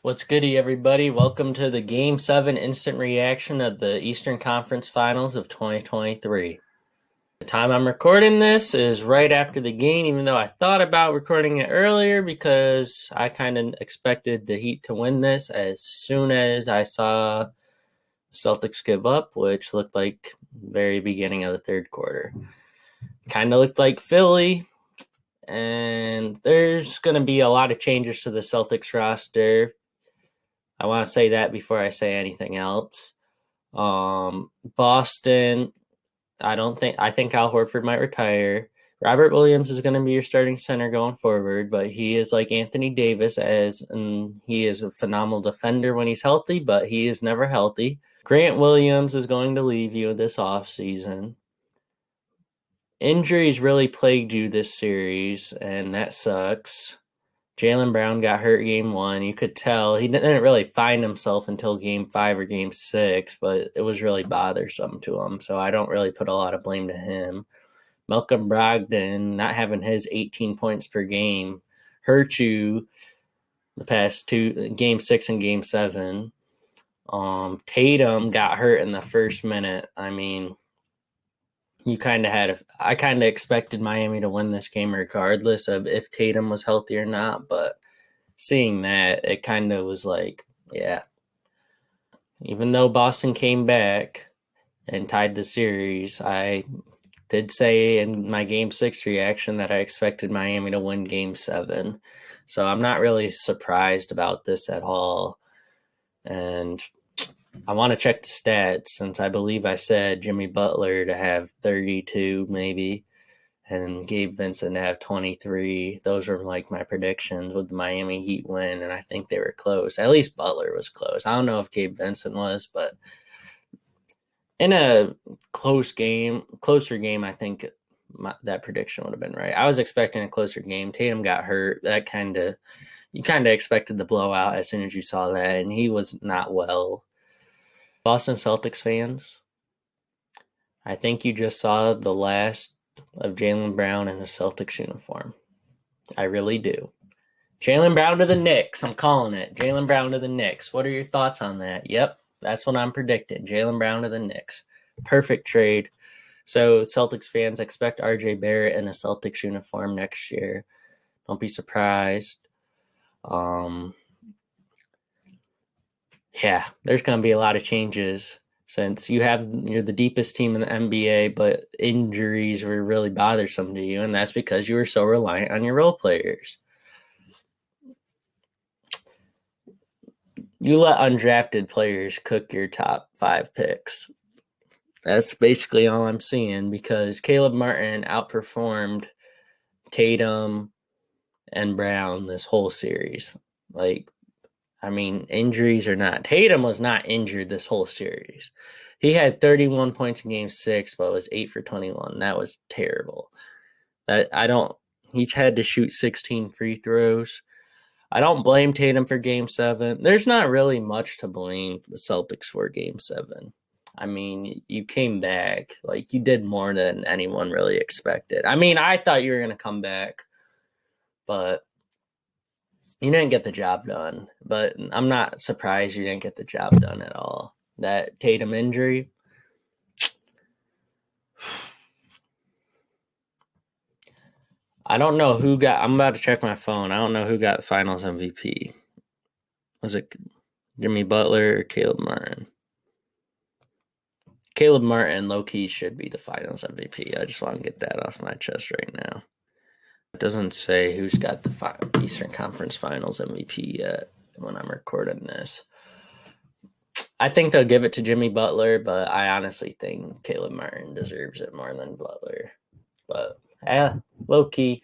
What's goody, everybody? Welcome to the Game 7 instant reaction of the Eastern Conference Finals of 2023. The time I'm recording this is right after the game, even though I thought about recording it earlier because I kind of expected the Heat to win this as soon as I saw the Celtics give up, which looked like very beginning of the third quarter. Kind of looked like Philly, and there's going to be a lot of changes to the Celtics roster. I want to say that before I say anything else. Boston, I think Al Horford might retire. Robert Williams is going to be your starting center going forward, but he is like Anthony Davis and he is a phenomenal defender when he's healthy, but he is never healthy. Grant Williams is going to leave you this offseason. Injuries really plagued you this series, and that sucks. Jaylen Brown got hurt game 1. You could tell he didn't really find himself until game 5 or game 6, but it was really bothersome to him. So I don't really put a lot of blame to him. Malcolm Brogdon not having his 18 points per game hurt you the past two, game 6 and game 7. Tatum got hurt in the first minute. I mean, I kind of expected Miami to win this game regardless of if Tatum was healthy or not, but seeing that, it kind of was like, yeah. Even though Boston came back and tied the series, I did say in my game 6 reaction that I expected Miami to win game 7. So I'm not really surprised about this at all. And I want to check the stats since I believe I said Jimmy Butler to have 32 maybe and Gabe Vincent to have 23. Those are like my predictions with the Miami Heat win, and I think they were close. At least Butler was close. I don't know if Gabe Vincent was, but in a closer game, I think that prediction would have been right. I was expecting a closer game. Tatum got hurt. You kind of expected the blowout as soon as you saw that, and he was not well. Boston Celtics fans, I think you just saw the last of Jaylen Brown in a Celtics uniform. I really do. Jaylen Brown to the Knicks. I'm calling it. Jaylen Brown to the Knicks. What are your thoughts on that? Yep, that's what I'm predicting. Jaylen Brown to the Knicks. Perfect trade. So Celtics fans expect RJ Barrett in a Celtics uniform next year. Don't be surprised. Yeah, there's going to be a lot of changes since you're the deepest team in the NBA, but injuries were really bothersome to you, and that's because you were so reliant on your role players. You let undrafted players cook your top 5 picks. That's basically all I'm seeing because Caleb Martin outperformed Tatum and Brown this whole series. Injuries or not, Tatum was not injured this whole series. He had 31 points in game 6, but was 8 for 21. That was terrible. He had to shoot 16 free throws. I don't blame Tatum for game 7. There's not really much to blame the Celtics for game 7. I mean, you came back. Like, you did more than anyone really expected. I mean, I thought you were going to come back, but you didn't get the job done. But I'm not surprised you didn't get the job done at all. That Tatum injury, I don't know who got. I'm about to check my phone. I don't know who got Finals MVP. Was it Jimmy Butler or Caleb Martin? Caleb Martin, low key, should be the Finals MVP. I just want to get that off my chest right now. It doesn't say who's got the Eastern Conference Finals MVP yet when I'm recording this. I think they'll give it to Jimmy Butler, but I honestly think Caleb Martin deserves it more than Butler. But low key,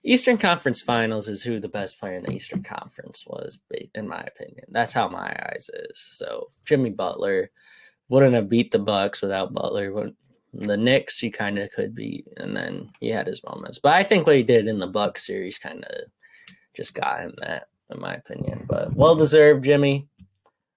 Eastern Conference Finals is who the best player in the Eastern Conference was, in my opinion. That's how my eyes is. So Jimmy Butler wouldn't have beat the Bucks without Butler. The Knicks, he kind of could beat, and then he had his moments. But I think what he did in the Bucks series kind of just got him that, in my opinion. But well deserved, Jimmy.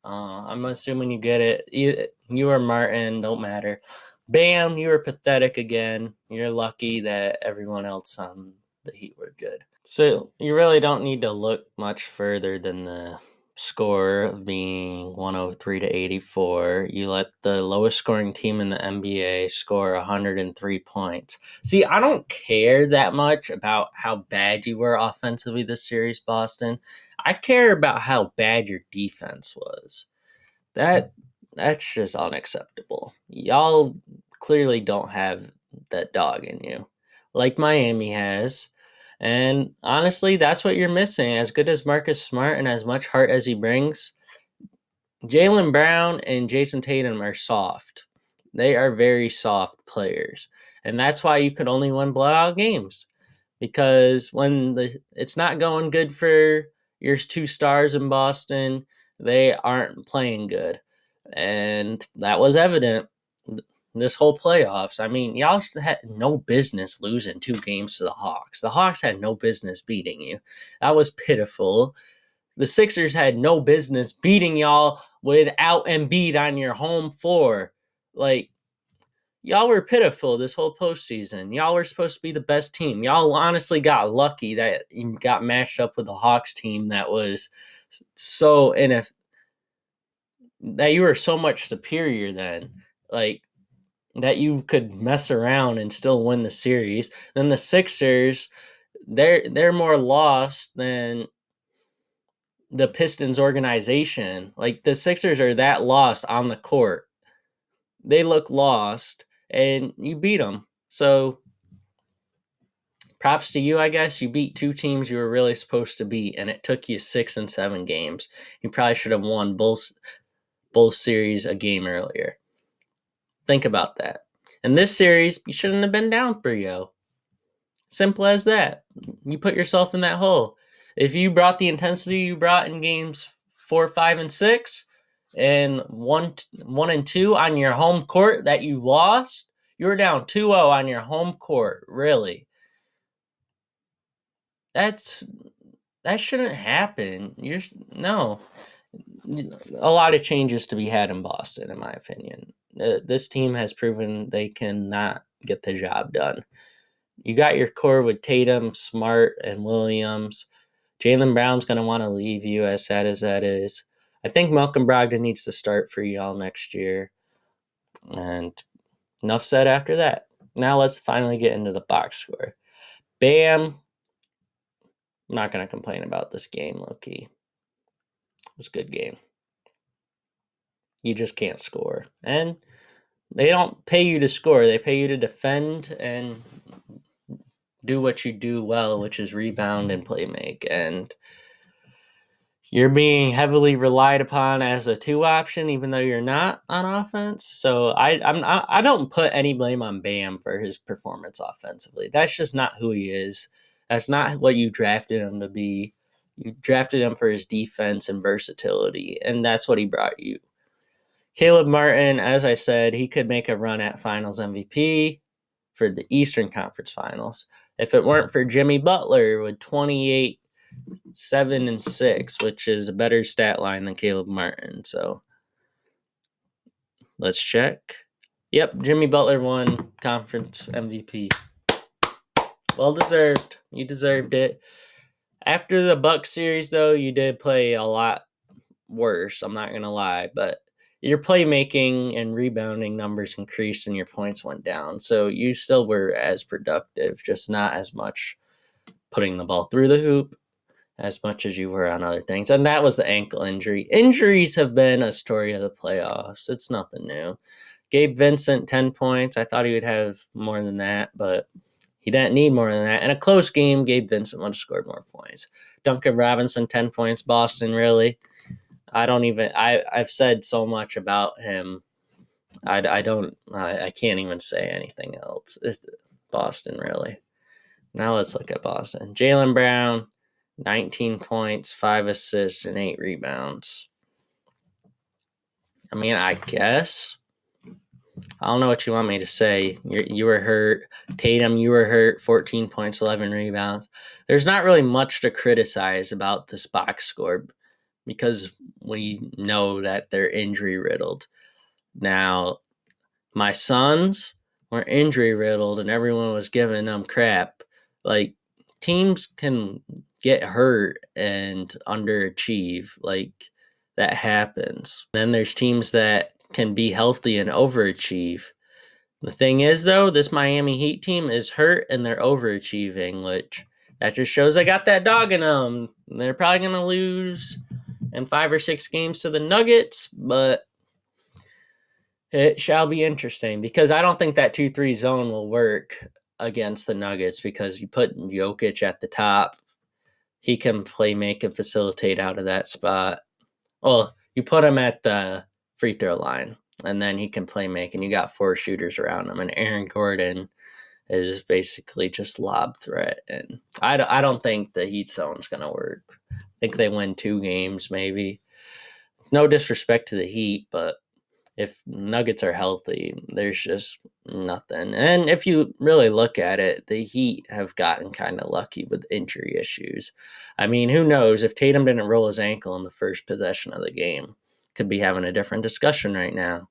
I'm assuming you get it. You or Martin, don't matter. Bam, you were pathetic again. You're lucky that everyone else on the Heat were good. So you really don't need to look much further than the score of being 103 to 84. You let the lowest scoring team in the NBA score 103 points. See, I don't care that much about how bad you were offensively this series, Boston. I care about how bad your defense was. That's just unacceptable. Y'all clearly don't have that dog in you, like Miami has. And honestly, that's what you're missing. As good as Marcus Smart and as much heart as he brings, Jaylen Brown and Jason Tatum are soft. They are very soft players. And that's why you could only win blowout games. Because when it's not going good for your two stars in Boston, they aren't playing good. And that was evident this whole playoffs. I mean, y'all had no business losing 2 games to the Hawks. The Hawks had no business beating you. That was pitiful. The Sixers had no business beating y'all without Embiid on your home floor. Like, y'all were pitiful this whole postseason. Y'all were supposed to be the best team. Y'all honestly got lucky that you got matched up with a Hawks team that was so that you were so much superior then. Like, that you could mess around and still win the series. Then the Sixers, they're more lost than the Pistons organization. Like, the Sixers are that lost on the court. They look lost, and you beat them. So props to you, I guess. You beat 2 teams you were really supposed to beat, and it took you 6 and 7 games. You probably should have won both series a game earlier. Think about that. In this series, you shouldn't have been down 3-0. Simple as that. You put yourself in that hole. If you brought the intensity you brought in games 4, 5, and 6, and 1 and 2 on your home court that you lost, you were down 2-0 on your home court. Really, that shouldn't happen. No. A lot of changes to be had in Boston, in my opinion. This team has proven they cannot get the job done. You got your core with Tatum, Smart, and Williams. Jaylen Brown's going to want to leave you, as sad as that is. I think Malcolm Brogdon needs to start for y'all next year. And enough said after that. Now let's finally get into the box score. Bam. I'm not going to complain about this game, low-key. It was a good game. You just can't score. And they don't pay you to score. They pay you to defend and do what you do well, which is rebound and play make. And you're being heavily relied upon as a 2 option, even though you're not on offense. So I don't put any blame on Bam for his performance offensively. That's just not who he is. That's not what you drafted him to be. You drafted him for his defense and versatility, and that's what he brought you. Caleb Martin, as I said, he could make a run at Finals MVP for the Eastern Conference Finals. If it weren't for Jimmy Butler with 28, 7, and 6, which is a better stat line than Caleb Martin. So let's check. Yep, Jimmy Butler won Conference MVP. Well deserved. You deserved it. After the Bucks series, though, you did play a lot worse. I'm not gonna lie, but your playmaking and rebounding numbers increased and your points went down. So you still were as productive, just not as much putting the ball through the hoop as much as you were on other things. And that was the ankle injury. Injuries have been a story of the playoffs. It's nothing new. Gabe Vincent, 10 points. I thought he would have more than that, but he didn't need more than that. In a close game, Gabe Vincent would have scored more points. Duncan Robinson, 10 points. Boston, really? I've said so much about him. I can't even say anything else. Boston, really. Now let's look at Boston. Jaylen Brown, 19 points, 5 assists, and 8 rebounds. I mean, I guess. I don't know what you want me to say. You were hurt. Tatum, you were hurt. 14 points, 11 rebounds. There's not really much to criticize about this box score because we know that they're injury riddled. Now, my Suns were injury riddled and everyone was giving them crap. Like, teams can get hurt and underachieve. Like, that happens. Then there's teams that can be healthy and overachieve. The thing is, though, this Miami Heat team is hurt and they're overachieving, which that just shows they got that dog in them. They're probably going to lose in 5 or 6 games to the Nuggets, but it shall be interesting because I don't think that 2-3 zone will work against the Nuggets because you put Jokic at the top. He can play, make, and facilitate out of that spot. Well, you put him at the free throw line, and then he can play make, and you got 4 shooters around him, and Aaron Gordon is basically just lob threat. And I don't think the Heat zone's going to work. I think they win 2 games, maybe. No disrespect to the Heat, but if Nuggets are healthy, there's just nothing. And if you really look at it, the Heat have gotten kind of lucky with injury issues. I mean, who knows? If Tatum didn't roll his ankle in the first possession of the game, could be having a different discussion right now.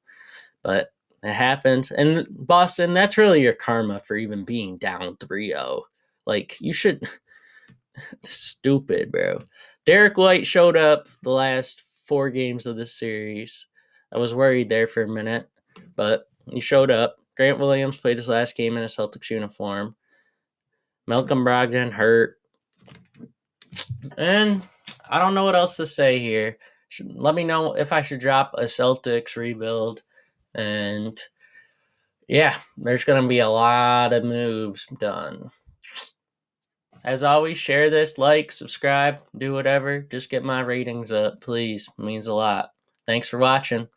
But it happens. And Boston, that's really your karma for even being down 3-0. Like, you should... Stupid, bro. Derek White showed up the last 4 games of this series. I was worried there for a minute, but he showed up. Grant Williams played his last game in a Celtics uniform. Malcolm Brogdon hurt. And I don't know what else to say here. Let me know if I should drop a Celtics rebuild. And yeah, there's going to be a lot of moves done. As always, share this, like, subscribe, do whatever. Just get my ratings up, please. It means a lot. Thanks for watching.